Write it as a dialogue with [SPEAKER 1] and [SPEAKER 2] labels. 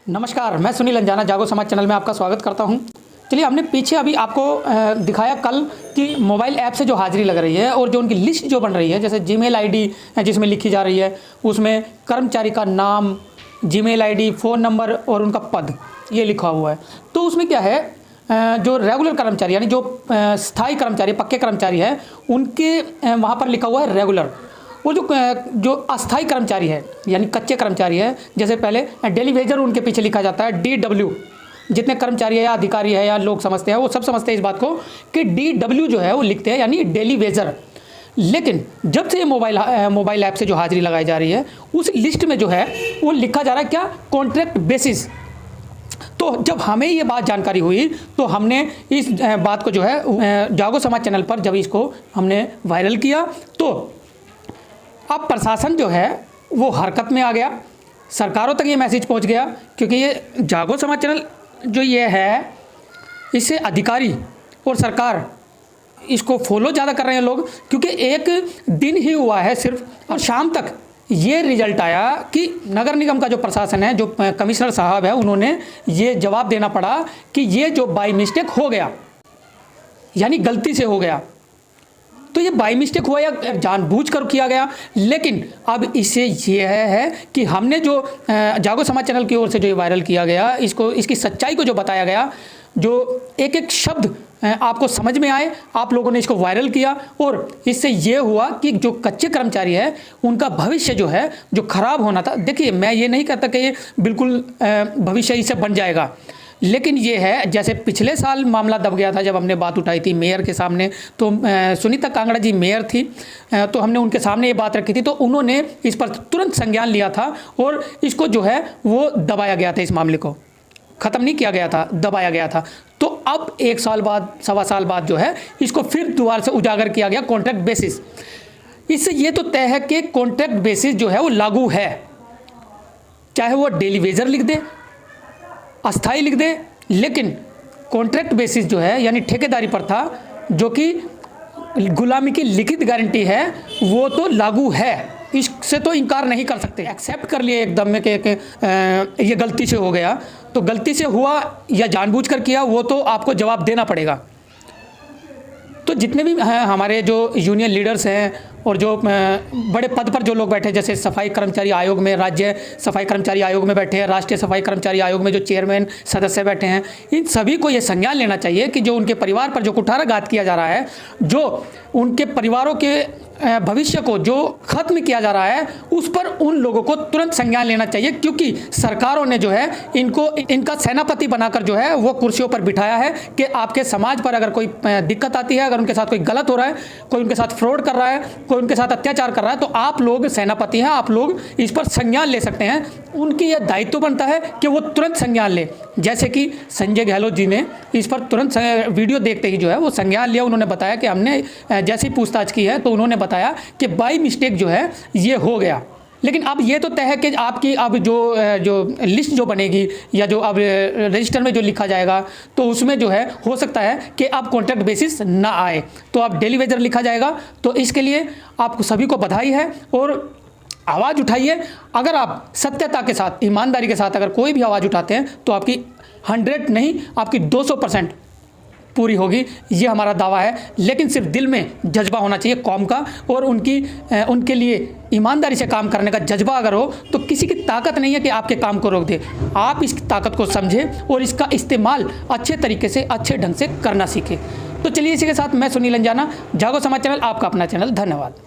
[SPEAKER 1] नमस्कार, मैं सुनील अंजाना जागो समाज चैनल में आपका स्वागत करता हूं। चलिए, हमने पीछे अभी आपको दिखाया कल कि मोबाइल ऐप से जो हाजिरी लग रही है और जो उनकी लिस्ट जो बन रही है, जैसे जीमेल आईडी जिसमें लिखी जा रही है, उसमें कर्मचारी का नाम, जीमेल आईडी, फ़ोन नंबर और उनका पद ये लिखा हुआ है। तो उसमें क्या है, जो रेगुलर कर्मचारी यानी जो स्थायी कर्मचारी, पक्के कर्मचारी है, उनके वहाँ पर लिखा हुआ है रेगुलर। वो जो अस्थाई कर्मचारी है यानी कच्चे कर्मचारी है, जैसे पहले डेली वेजर उनके पीछे लिखा जाता है DW। जितने कर्मचारी है या अधिकारी है या लोग समझते हैं, वो सब समझते हैं इस बात को कि DW जो है वो लिखते हैं यानी डेली वेजर। लेकिन जब से ये मोबाइल ऐप से जो हाजिरी लगाई जा रही है, उस लिस्ट में जो है वो लिखा जा रहा है क्या, कॉन्ट्रैक्ट बेसिस। तो जब हमें ये बात जानकारी हुई तो हमने इस बात को जो है जागो समाज चैनल पर जब इसको हमने वायरल किया, तो अब प्रशासन जो है वो हरकत में आ गया, सरकारों तक ये मैसेज पहुंच गया। क्योंकि ये जागो समाज चैनल जो ये है, इससे अधिकारी और सरकार इसको फॉलो ज़्यादा कर रहे हैं लोग। क्योंकि एक दिन ही हुआ है सिर्फ, और शाम तक ये रिजल्ट आया कि नगर निगम का जो प्रशासन है, जो कमिश्नर साहब है, उन्होंने ये जवाब देना पड़ा कि ये जो बाई मिस्टेक हो गया यानी गलती से हो गया। तो ये बाई मिस्टेक हुआ या जानबूझकर किया गया। लेकिन अब इससे ये है कि हमने जो जागो समाज चैनल की ओर से जो ये वायरल किया गया, इसकी सच्चाई को जो बताया गया, जो एक एक शब्द आपको समझ में आए, आप लोगों ने इसको वायरल किया। और इससे ये हुआ कि जो कच्चे कर्मचारी है उनका भविष्य जो है, जो खराब होना था। देखिए, मैं ये नहीं कहता कि ये बिल्कुल भविष्य इससे बन जाएगा, लेकिन ये है, जैसे पिछले साल मामला दब गया था जब हमने बात उठाई थी मेयर के सामने। तो सुनीता कांगड़ा जी मेयर थी, तो हमने उनके सामने ये बात रखी थी, तो उन्होंने इस पर तुरंत संज्ञान लिया था और इसको जो है वो दबाया गया था, इस मामले को ख़त्म नहीं किया गया था, दबाया गया था। तो अब 1 साल बाद, सवा साल बाद जो है इसको फिर दोबारा से उजागर किया गया कॉन्ट्रैक्ट बेसिस। इससे ये तो तय है कि कॉन्ट्रैक्ट बेसिस जो है वो लागू है, चाहे वो डेली वेजर लिख दे, अस्थाई लिख दे। लेकिन कॉन्ट्रैक्ट बेसिस जो है यानी ठेकेदारी प्रथा, जो कि गुलामी की लिखित गारंटी है, वो तो लागू है, इससे तो इनकार नहीं कर सकते। एक्सेप्ट कर लिए एकदम में कि ये गलती से हो गया, तो गलती से हुआ या जानबूझकर किया, वो तो आपको जवाब देना पड़ेगा। तो जितने भी हैं हमारे जो यूनियन लीडर्स हैं और जो बड़े पद पर जो लोग बैठे, जैसे सफाई कर्मचारी आयोग में, राज्य सफाई कर्मचारी आयोग में बैठे हैं, राष्ट्रीय सफाई कर्मचारी आयोग में जो चेयरमैन सदस्य बैठे हैं, इन सभी को ये संज्ञान लेना चाहिए कि जो उनके परिवार पर जो कुठाराघात किया जा रहा है, जो उनके परिवारों के भविष्य को जो खत्म किया जा रहा है, उस पर उन लोगों को तुरंत संज्ञान लेना चाहिए। क्योंकि सरकारों ने जो है इनका सेनापति बनाकर जो है वो कुर्सियों पर बिठाया है कि आपके समाज पर अगर कोई दिक्कत आती है, अगर उनके साथ कोई गलत हो रहा है, कोई उनके साथ फ्रॉड कर रहा है, कोई उनके साथ अत्याचार कर रहा है, तो आप लोग सेनापति हैं, आप लोग इस पर संज्ञान ले सकते हैं। उनकी यह दायित्व बनता है कि वो तुरंत संज्ञान ले। जैसे कि संजय गहलोत जी ने इस पर तुरंत वीडियो देखते ही जो है वो संज्ञान लिया। उन्होंने बताया कि हमने जैसी पूछताछ की है, तो उन्होंने बताया कि बाई मिस्टेक जो है ये हो गया। लेकिन अब ये तो तय है कि आपकी अब जो लिस्ट जो बनेगी या जो अब रजिस्टर में जो लिखा जाएगा, तो उसमें जो है हो सकता है कि अब कॉन्ट्रैक्ट बेसिस ना आए, तो अब डेली वेजर लिखा जाएगा। तो इसके लिए आपको सभी को बधाई है और आवाज़ उठाइए। अगर आप सत्यता के साथ, ईमानदारी के साथ अगर कोई भी आवाज़ उठाते हैं, तो आपकी 100 नहीं, आपकी 200% पूरी होगी, ये हमारा दावा है। लेकिन सिर्फ दिल में जज्बा होना चाहिए कौम का, और उनके लिए ईमानदारी से काम करने का जज्बा अगर हो, तो किसी की ताकत नहीं है कि आपके काम को रोक दे। आप इस ताकत को समझें और इसका इस्तेमाल अच्छे तरीके से, अच्छे ढंग से करना सीखें। तो चलिए, इसी के साथ मैं सुनील अंजाना, जागो समाज चैनल, आपका अपना चैनल। धन्यवाद।